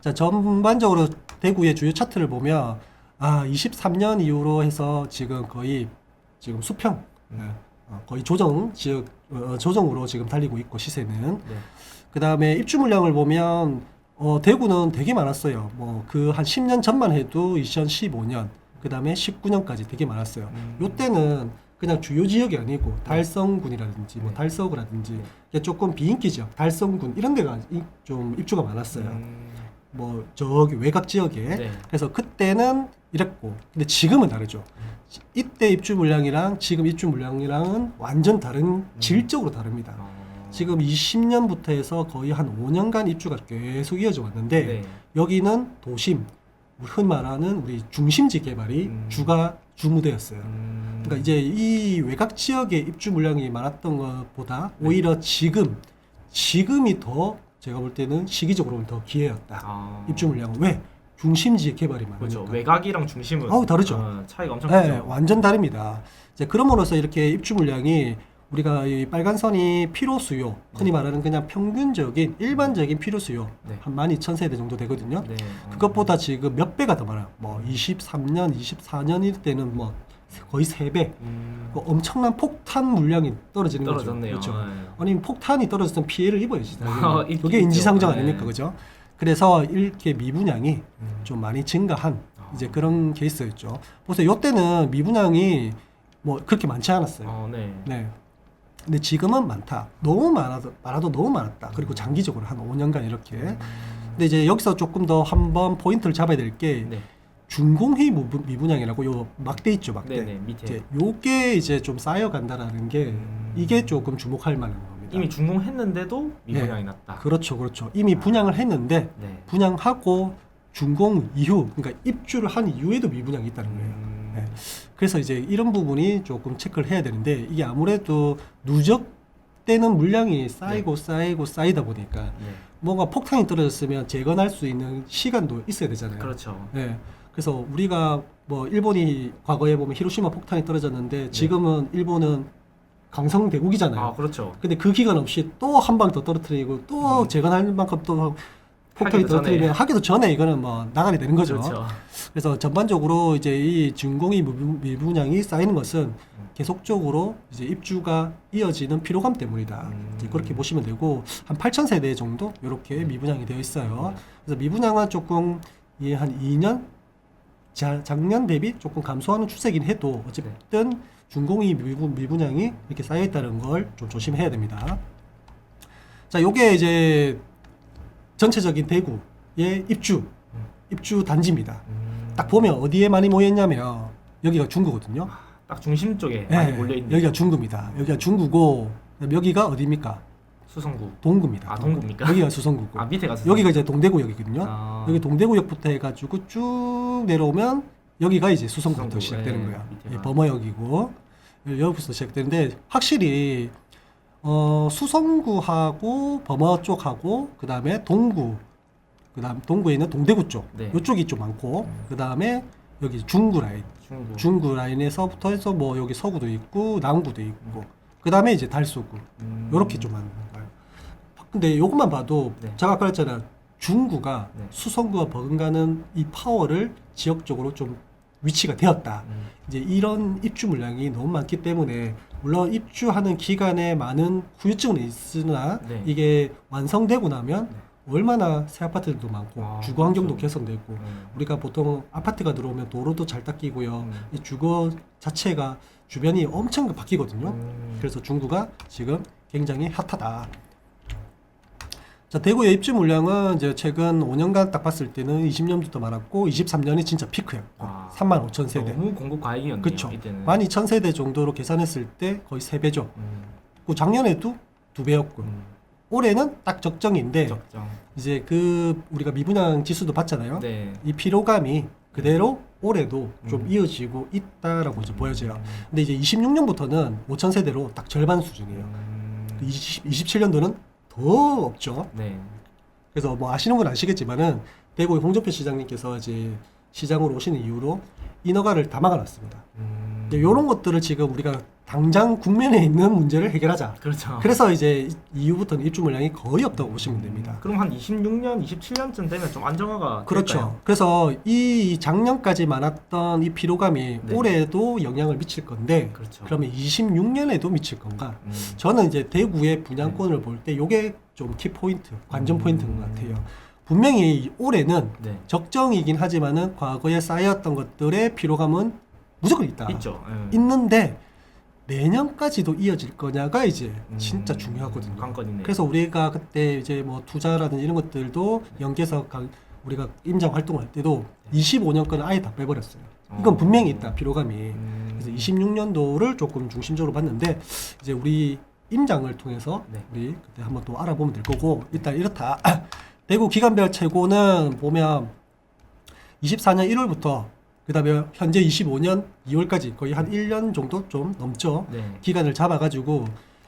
자, 전반적으로 대구의 주요 차트를 보면 23년 이후로 해서 지금 거의 지금 수평 거의 조정 지역 조정으로 지금 달리고 있고 시세는 네. 그 다음에 입주 물량을 보면 대구는 되게 많았어요. 뭐 그 한 10년 전만 해도 2015년 그 다음에 19년까지 되게 많았어요. 요때는 그냥 주요 지역이 아니고 달성군이라든지 뭐 네. 달서구라든지 네. 이게 조금 비인기 지역, 달성군 이런 데가 좀 입주가 많았어요. 뭐 저기 외곽 지역에. 네. 그래서 그때는 이랬고 근데 지금은 다르죠. 이때 입주 물량이랑 지금 입주 물량이랑은 완전 다른 질적으로 다릅니다. 지금 20년부터 해서 거의 한 5년간 입주가 계속 이어져 왔는데 네. 여기는 도심, 흔히 말하는 우리 중심지 개발이 주무대였어요. 그러니까 이제 이 외곽 지역의 입주 물량이 많았던 것보다 네. 오히려 지금이 더 제가 볼 때는 시기적으로는 더 기회였다. 입주 물량은 왜? 중심지의 개발이 많으니까. 그렇죠. 외곽이랑 중심은 다르죠. 차이가 엄청 네, 크죠. 완전 다릅니다. 이제 그럼으로써 이렇게 입주 물량이 우리가 이 빨간 선이 필요 수요, 흔히 말하는 그냥 평균적인 일반적인 필요 수요 네. 한 12,000세대 정도 되거든요. 네. 그것보다 지금 몇 배가 더 많아요. 뭐 23년, 24년일 때는 뭐 거의 3배. 엄청난 폭탄 물량이 떨어지는 떨어졌네요. 거죠. 그렇죠. 네. 아니 폭탄이 떨어졌으면 피해를 입어야지. 있- 그게 있죠. 인지상정 네. 아닙니까, 그죠? 그래서 이렇게 미분양이 좀 많이 증가한 이제 그런 케이스였죠. 보세요, 이때는 미분양이 뭐 그렇게 많지 않았어요. 네. 네. 근데 지금은 많다. 너무 많아도 너무 많았다. 그리고 장기적으로 한 5년간 이렇게. 근데 이제 여기서 조금 더 한번 포인트를 잡아야 될 게 네. 준공희 미분양이라고 요 막대 있죠, 막대. 네, 밑에. 이제 요게 이제 좀 쌓여간다라는 게 이게 조금 주목할 만한 겁니다. 이미 준공했는데도 미분양이 났다. 그렇죠, 그렇죠. 이미 분양을 했는데 네. 분양하고 준공 이후, 그러니까 입주를 한 이후에도 미분양이 있다는 거예요. 네. 그래서 이제 이런 부분이 조금 체크를 해야 되는데 이게 아무래도 누적되는 물량이 쌓이고 쌓이다 보니까 네. 뭔가 폭탄이 떨어졌으면 재건할 수 있는 시간도 있어야 되잖아요. 그렇죠. 네. 그래서 우리가 뭐 일본이 과거에 보면 히로시마 폭탄이 떨어졌는데 지금은 일본은 강성 대국이잖아요. 그렇죠. 근데 그 기간 없이 또 한 방 더 떨어뜨리고 또 재건할 만큼 또 폭탄이 하기도 떨어뜨리면 전에. 하기도 전에 이거는 뭐 나가리 되는 거죠. 그렇죠. 그래서 전반적으로 이제 이 준공이 미분양이 쌓이는 것은 계속적으로 이제 입주가 이어지는 피로감 때문이다. 이제 그렇게 보시면 되고 한 8,000세대 정도 이렇게 미분양이 되어 있어요. 그래서 미분양은 조금 한 2년 작년 대비 조금 감소하는 추세긴 해도 어쨌든 준공이 미분양이 이렇게 쌓여 있다는 걸 좀 조심해야 됩니다. 자, 요게 이제 전체적인 대구의 입주 단지입니다. 딱 보면 어디에 많이 모였냐면 여기가 중구거든요. 딱 중심 쪽에 많이 몰려 있는. 여기가 중구입니다. 여기가 중구고 여기가 어디입니까? 수성구. 동구입니다. 동구입니까? 여기가 수성구고. 밑에 가서. 여기가 이제 동대구역이거든요. 아. 여기 동대구역부터 해가지고 쭉 내려오면 여기가 이제 수성구부터 수성구, 시작되는 예, 거야. 밑에가. 예, 범어역이고 여기부터 시작되는데 확실히 수성구하고 범어 쪽하고 그 다음에 동구에 있는 동대구 쪽 네. 이쪽이 좀 많고 그 다음에 여기 중구 라인 중구 라인에서부터 해서 뭐 여기 서구도 있고 남구도 있고 그 다음에 이제 달서구 요렇게 좀 많은 거예요. 근데 요것만 봐도 네. 제가 아까 했잖아요. 중구가 네. 수성구와 버금가는 이 파워를 지역적으로 좀 위치가 되었다. 이제 이런 입주 물량이 너무 많기 때문에 물론 입주하는 기간에 많은 후유증은 있으나 네. 이게 완성되고 나면 얼마나 새 아파트들도 많고 주거 환경도 그렇죠. 개선되고 우리가 보통 아파트가 들어오면 도로도 잘 닦이고요. 이 주거 자체가 주변이 엄청 바뀌거든요. 그래서 중구가 지금 굉장히 핫하다. 자, 대구의 입주 물량은 이제 최근 5년간 딱 봤을 때는 20년부터 많았고 23년이 진짜 피크였고 35,000세대. 너무 공급 과잉이었네요. 그렇죠. 이때는. 12,000세대 정도로 계산했을 때 거의 3배죠. 그 작년에도 2배였고 올해는 딱 적정인데 적정. 이제 그 우리가 미분양 지수도 봤잖아요. 네. 이 피로감이 그대로 올해도 좀 이어지고 있다라고 이제 보여져요. 근데 이제 26년부터는 5,000세대로 딱 절반 수준이에요. 27년도는 더 없죠. 네. 그래서 뭐 아시는 건 아시겠지만은 대구의 홍준표 시장님께서 이제 시장으로 오시는 이후로 인허가를 다 막아놨습니다. 이런 것들을 지금 우리가 당장 국면에 있는 문제를 해결하자. 그렇죠. 그래서 이제 이후부터는 입주 물량이 거의 없다고 보시면 됩니다. 그럼 한 26년, 27년쯤 되면 좀 안정화가 그렇죠. 될까요? 그래서 이 작년까지 많았던 이 피로감이 네. 올해도 영향을 미칠 건데 그렇죠. 그러면 26년에도 미칠 건가? 음. 저는 이제 대구의 분양권을 볼 때 이게 좀 키포인트, 관전 포인트인 것 같아요. 분명히 올해는 네. 적정이긴 하지만은 과거에 쌓였던 것들의 피로감은 무조건 있다. 있죠. 예. 있는데 내년까지도 이어질 거냐가 이제 진짜 중요하거든요. 관건이네요. 그래서 우리가 그때 이제 뭐 투자라든지 이런 것들도 연계해서 우리가 임장 활동을 할 때도 25년 거는 아예 다 빼버렸어요. 이건 분명히 있다, 피로감이. 그래서 26년도를 조금 중심적으로 봤는데 이제 우리 임장을 통해서 네. 우리 그때 한번 또 알아보면 될 거고 일단 이렇다. 대구 기간별 최고는 보면 24년 1월부터 그다음에 현재 25년 2월까지 거의 한 1년 정도 좀 넘죠. 네. 기간을 잡아가지고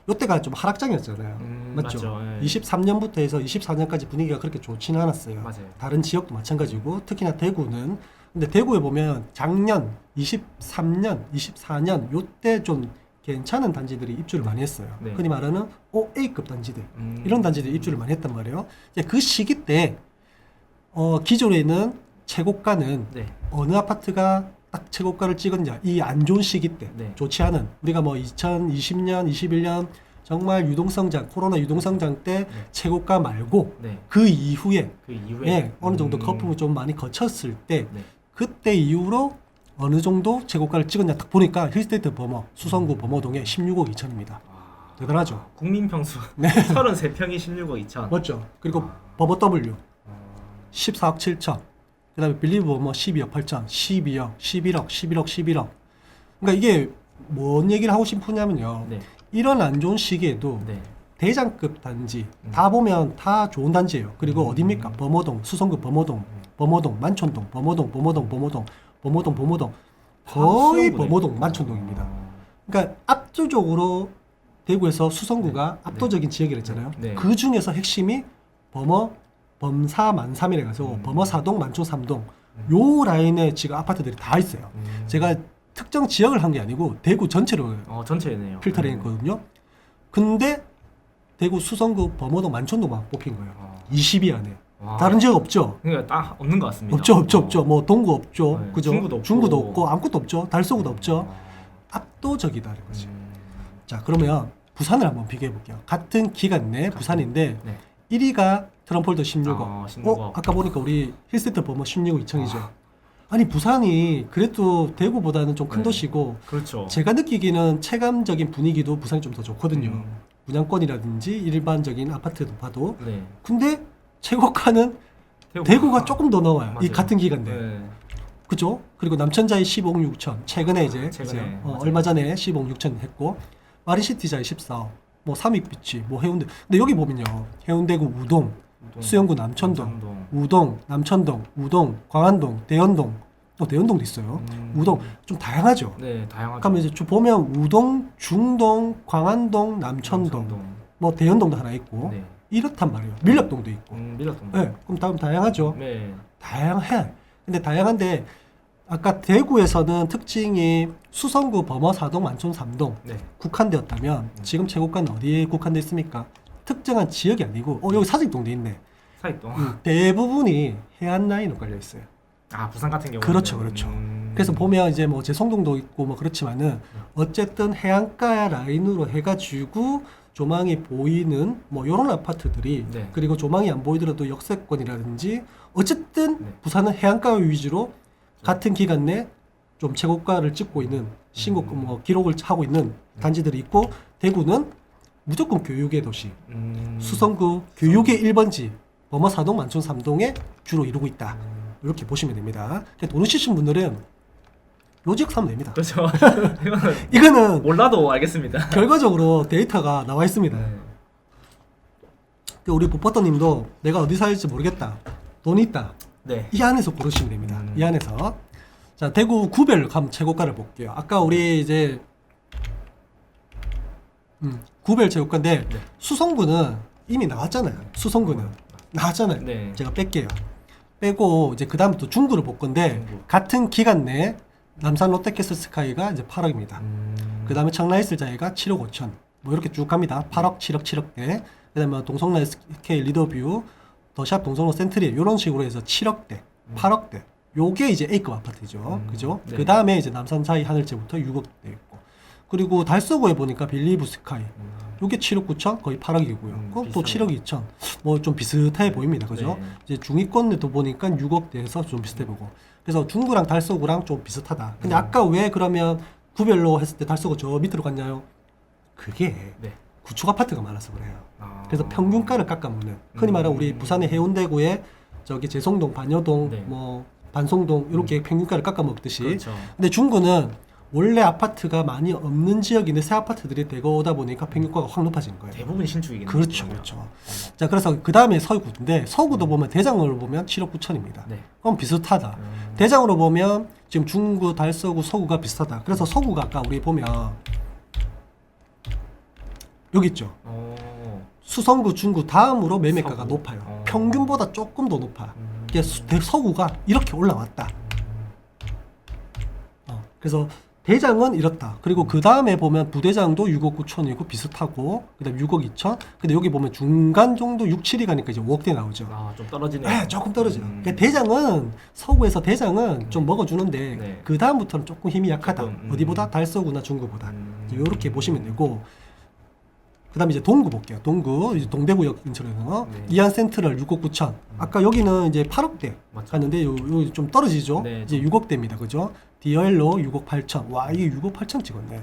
요때가 좀 하락장이었잖아요. 맞죠? 맞죠. 예. 23년부터 해서 24년까지 분위기가 그렇게 좋지는 않았어요. 맞아요. 다른 지역도 마찬가지고 특히나 대구는 근데 대구에 보면 작년 23년 24년 요때 좀 괜찮은 단지들이 입주를 많이 했어요. 네. 흔히 말하는 A급 단지들 이런 단지들이 입주를 많이 했단 말이에요. 이제 그 시기 때 기존에 있는 최고가는 네. 어느 아파트가 딱 최고가를 찍었냐 이 안 좋은 시기 때 네. 좋지 않은 우리가 뭐 2020년 21년 정말 유동성장 코로나 유동성장 때 네. 최고가 말고 네. 그 이후에 그 이후에 예, 어느 정도 거품을 좀 많이 거쳤을 때 네. 그때 이후로 어느 정도 최고가를 찍었냐 딱 보니까 힐스테이트 범어 수성구 범어동에 16억 2천입니다. 아, 대단하죠. 국민 평수 네. 33평이 16억 2천. 맞죠. 그리고 아. 범어 W 어, 14억 7천 그 다음에 빌리브 범어 12억 8천 12억 11억 11억 11억 그러니까 이게 뭔 얘기를 하고 싶으냐면요. 네. 이런 안 좋은 시기에도 네. 대장급 단지 다 보면 다 좋은 단지예요. 그리고 어디입니까? 범어동, 수성구 범어동, 범어동, 만촌동, 범어동, 범어동, 범어동, 범어동, 범어동 거의 수성구네. 범어동, 만촌동입니다. 어, 그러니까 압도적으로 대구에서 수성구가 압도적인 지역이랬잖아요. 네. 그 중에서 핵심이 범사 만삼이라 가지고 범어사동, 만촌 삼동 요 라인에 지금 아파트들이 다 있어요. 제가 특정 지역을 한 게 아니고 대구 전체로 전체네요. 필터링 했거든요. 근데 대구 수성구 범어동 만촌동만 뽑힌 거예요. 20위 안에. 와. 다른 지역 없죠? 그러니까 딱 없는 것 같습니다. 없죠. 뭐 동구 없죠. 네, 그죠? 중구도 없고. 없고 아무것도 없죠. 달서구도 없죠. 압도적이다는 거지. 자, 그러면 부산을 한번 비교해 볼게요. 같은 기간 내 부산인데 네. 1위가 트럼폴더 16억. 16억. 아까 보니까 우리 힐스테이트 범어 16억 2천이죠. 아니 부산이 그래도 대구보다는 좀 큰 네. 도시고 그렇죠. 제가 느끼기는 체감적인 분위기도 부산이 좀 더 좋거든요. 분양권이라든지 일반적인 아파트도 봐도. 네. 근데 최고가는 대구가 조금 더 나와요. 이 맞아요. 같은 기간 내. 네. 그죠? 그리고 남천자이 15억 6천. 최근에 이제 최근에, 그죠? 맞아요. 얼마 전에 15억 6천 했고 마린시티자이 14억. 뭐 삼익비치, 뭐 해운대. 근데 여기 보면요. 해운대구 우동, 수영구 남천동, 우동, 남천동, 우동, 광안동, 대연동. 대연동도 있어요. 우동 좀 다양하죠. 네, 다양하죠. 그러면 이제 쭉 보면 우동, 중동, 광안동, 남천동, 뭐 대연동도 하나 있고 네. 이렇단 말이에요. 밀렵동도 있고. 밀렸던 네, 그럼 다음 다양하죠. 네. 다양해. 근데 다양한데 아까 대구에서는 특징이 수성구, 범어, 사동, 만촌, 삼동 네. 국한되었다면 지금 최고가는 어디에 국한돼 있습니까? 특정한 지역이 아니고 여기 사직동도 있네. 사익동. 대부분이 해안 라인으로 걸려 있어요. 부산 같은 경우는 그렇죠. 그래서 보면 이제 뭐 제성동도 있고 뭐 그렇지만은 어쨌든 해안가 라인으로 해가지고 조망이 보이는 뭐 이런 아파트들이 네. 그리고 조망이 안 보이더라도 역세권이라든지 어쨌든 네. 부산은 해안가 위주로 같은 기간 내 좀 최고가를 찍고 있는 신고 뭐 기록을 하고 있는 단지들이 있고 대구는 무조건 교육의 도시 수성구 교육의 1번지 범어 사동 만촌 삼동에 주로 이루고 있다. 이렇게 보시면 됩니다. 돈 쓰신 분들은 로직 사면 됩니다. 그렇죠. 이거는 몰라도 알겠습니다. 결과적으로 데이터가 나와 있습니다. 네. 우리 보퍼터님도 내가 어디 살지 모르겠다. 돈이 있다. 네. 이 안에서 고르시면 됩니다. 이 안에서. 자, 대구 구별 감 최고가를 볼게요. 아까 우리 이제 구별 최고가인데 네. 수성구는 이미 나왔잖아요. 수성구는 나왔잖아요. 네. 제가 뺄게요. 빼고 이제 그 다음부터 중구를 볼 건데 중구. 같은 기간 내에 남산 롯데캐슬 스카이가 이제 8억입니다. 그다음에 청라 S자이가 7억 5천. 뭐 이렇게 쭉 갑니다. 8억, 7억, 7억대. 그다음에 동성로 SK 리더뷰, 더샵 동성로 센트리 이런 식으로 해서 7억대, 8억대. 요게 이제 A급 아파트죠. 그죠? 네. 그다음에 이제 남산사이 하늘채부터 6억대 있고. 그리고 달서구에 보니까 빌리브 스카이. 요게 7억 9천, 거의 8억이고요. 그것도 7억 2천. 뭐 좀 비슷해 보입니다. 그죠? 네. 이제 중위권에도 보니까 6억대에서 좀 비슷해 보고. 그래서 중구랑 달서구랑 좀 비슷하다. 근데 아까 왜 그러면 구별로 했을 때 달서구 저 밑으로 갔냐요? 그게 네. 구축 아파트가 많아서 그래요. 아. 그래서 평균가를 깎아먹는. 흔히 말하는 우리 부산의 해운대구에 저기 제송동, 반여동, 네. 뭐 반송동 이렇게 평균가를 깎아먹듯이. 그렇죠. 근데 중구는 원래 아파트가 많이 없는 지역인데 새 아파트들이 대거 오다 보니까 평균가가 확 높아지는 거예요. 대부분 신축이긴 그렇죠, 하거든요. 그렇죠. 자, 그래서 그 다음에 서구인데 서구도 보면 대장으로 보면 7억 9천입니다. 네. 그럼 비슷하다. 대장으로 보면 지금 중구, 달서구, 서구가 비슷하다. 그래서 서구가 아까 우리 보면 여기 있죠. 수성구, 중구 다음으로 매매가가 서구. 높아요. 평균보다 조금 더 높아. 이게 서구가 이렇게 올라왔다. 그래서 대장은 이렇다. 그리고 그 다음에 보면 부대장도 6억 9천이고 비슷하고, 그 다음에 6억 2천. 근데 여기 보면 중간 정도 6, 7이 가니까 이제 5억대 나오죠. 아, 좀 떨어지네요. 네, 조금 떨어져요. 그러니까 대장은 서구에서 대장은 좀 먹어주는데 네. 그 다음부터는 조금 힘이 약하다. 조금, 어디보다 달서구나 중구보다. 이렇게 보시면 되고. 그다음에 이제 동구 볼게요. 동구 이제 동대구역 근처에서 네. 이안 센트럴 6억 9천. 아까 여기는 이제 8억대 맞죠. 갔는데 요 좀 떨어지죠. 네, 이제 6억대입니다. 그죠? 디얼로 6억 8천. 와, 이게 6억 8천 찍었네.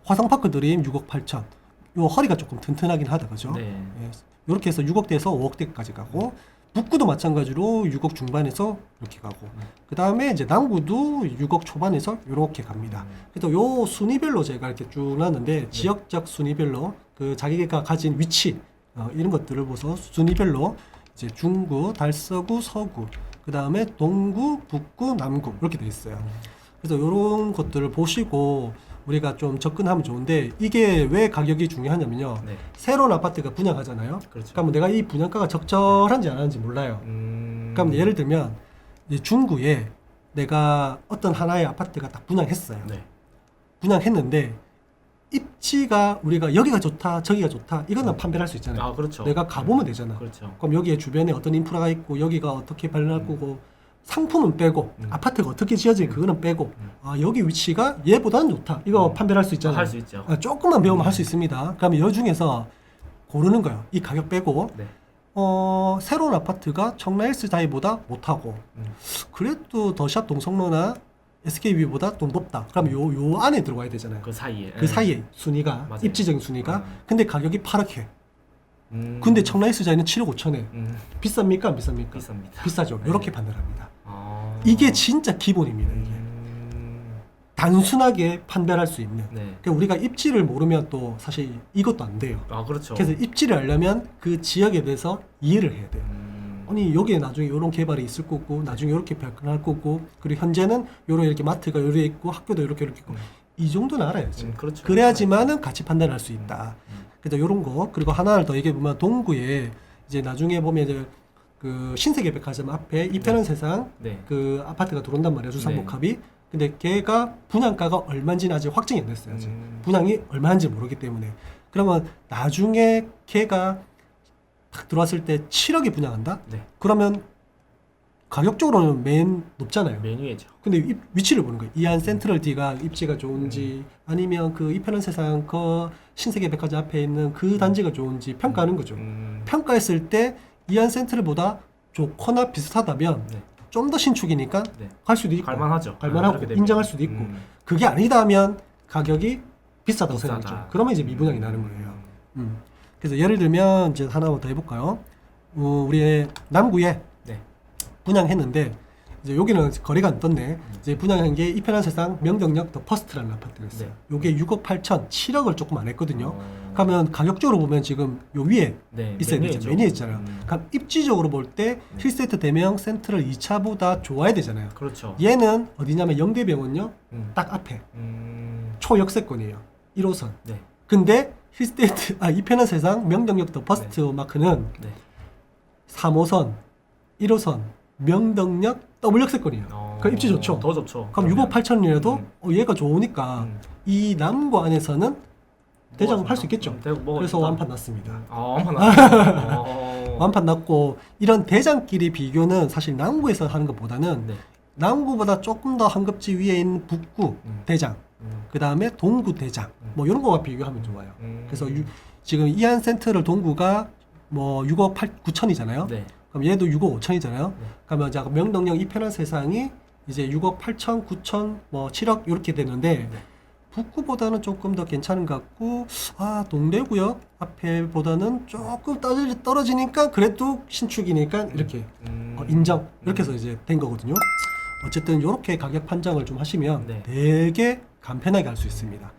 화성파크 드림 6억 8천. 요 허리가 조금 튼튼하긴 하다. 그죠? 네. 예, 이렇게 해서 6억대에서 5억대까지 가고, 북구도 마찬가지로 6억 중반에서 이렇게 가고, 그 다음에 이제 남구도 6억 초반에서 이렇게 갑니다. 그래서 요 순위별로 제가 이렇게 쭉 놨는데, 지역적 순위별로 그 자기가 가진 위치 이런 것들을 보서 순위별로 이제 중구, 달서구, 서구, 그 다음에 동구, 북구, 남구 이렇게 돼 있어요. 그래서 이런 것들을 보시고 우리가 좀 접근하면 좋은데, 이게 왜 가격이 중요하냐면요. 네. 새로운 아파트가 분양하잖아요. 그렇죠. 그러면 내가 이 분양가가 적절한지 안 하는지 몰라요. 그럼 예를 들면 이제 중구에 내가 어떤 하나의 아파트가 딱 분양했어요. 네. 분양했는데 입지가 우리가 여기가 좋다, 저기가 좋다, 이거는 판별할 수 있잖아요. 아, 그렇죠. 내가 가보면 되잖아. 그렇죠. 그럼 여기에 주변에 어떤 인프라가 있고 여기가 어떻게 발전할 거고, 상품은 빼고 아파트가 어떻게 지어질 그거는 빼고, 아 여기 위치가 얘보다는 좋다, 이거 판별할 수 있잖아요. 할 수 있죠. 조금만 배우면 할 수 있습니다. 그러면 여 중에서 고르는 거예요. 이 가격 빼고 네. 새로운 아파트가 청라 S자이보다 못하고 그래도 더샵 동성로나 SKB보다 좀 높다. 그럼 요 안에 들어와야 되잖아요. 그 사이에. 그 사이에 순위가, 맞아요. 입지적인 순위가. 근데 가격이 8억해. 음. 근데 청라 S자이는 7억 5천에. 음. 비쌉니까? 안 비쌉니까? 비쌉니다. 비싸죠. 네. 이렇게 판단합니다. 아. 이게 진짜 기본입니다. 이게. 단순하게 판별할 수 있는. 네. 그러니까 우리가 입지를 모르면 또 사실 이것도 안 돼요. 아, 그렇죠. 그래서 입지를 알려면 그 지역에 대해서 이해를 해야 돼요. 아니 여기에 나중에 이런 개발이 있을 거고, 나중에 이렇게 발전할 거고, 그리고 현재는 요런 이렇게 마트가 요래 있고 학교도 이렇게 있고, 이 정도는 알아야지. 그렇죠. 그래야지만은 같이 판단할 수 있다. 그래서 요런 거. 그리고 하나를 더 얘기해 보면 동구에 이제 나중에 보면 이제 그 신세계백화점 앞에 이편한 세상 네. 그 아파트가 들어온단 말이에요. 주상복합이. 근데 걔가 분양가가 얼마인지는 아직 확정이 안 됐어요. 아직. 분양이 얼마인지 모르기 때문에. 그러면 나중에 걔가 딱 들어왔을 때 7억에 분양한다? 네. 그러면 가격적으로는 맨 높잖아요. 메뉴에죠. 근데 위치를 보는 거예요. 이안 센트럴 D가 입지가 좋은지, 아니면 그 이편한 세상 그 신세계백화점 앞에 있는 그 단지가 좋은지 평가하는 거죠. 평가했을 때 이안 센트럴보다 좋거나 비슷하다면 네. 좀 더 신축이니까 네. 갈 수도 있고, 갈만하죠. 갈만하고 그렇게 되면. 인정할 수도 있고, 그게 아니다 하면 가격이 비싸다고 비싸다. 생각했죠. 그러면 이제 미분양이 나는 거예요. 그래서 예를 들면 이제 하나 더 해볼까요? 우리 남구에 네. 분양했는데, 이제 여기는 거래가 안 떴네. 이제 분양한 게 이편한 세상 명덕역 더 퍼스트라는 아파트가 있어요. 네. 요게 6억 8천, 7억을 조금 안 했거든요. 그러면 가격적으로 보면 지금 요 위에 네. 있어야 되죠. 메뉴에 있잖아요. 그럼 입지적으로 볼 때 힐세트 대명 센트럴 2차보다 좋아야 되잖아요. 그렇죠. 얘는 어디냐면 영대병원요 딱 앞에 초역세권이에요. 1호선. 네. 근데 힐스테이트 이편한 세상 명덕역 더 퍼스트 마크는 네. 3호선 1호선 명덕역 더블역세권이에요. 그 입지 좋죠. 더 좋죠. 그럼 6억 8천이라도 음. 얘가 좋으니까 이 남구 안에서는 대장 할 수 있겠죠. 그래서 완판 났습니다. 완판 났어요. 완판 났고 이런 대장끼리 비교는 사실 남구에서 하는 것보다는 네. 남구보다 조금 더 한 급지 위에 있는 북구 대장, 그 다음에 동구 대장 뭐 이런 거와 비교하면 좋아요. 그래서 지금 이안 센트럴 동구가 뭐 6억 9천이잖아요. 네. 그럼 얘도 6억 5천이잖아요. 네. 그러면 자 명동역 이편한 세상이 이제 6억 8천, 9천, 뭐 7억 이렇게 되는데 네. 북구보다는 조금 더 괜찮은 것 같고 동대구역 앞에보다는 조금 떨어지니까 그래도 신축이니까 이렇게 인정 이렇게 해서 이제 된 거거든요. 어쨌든 이렇게 가격 판정을 좀 하시면 네. 되게 간편하게 할 수 있습니다.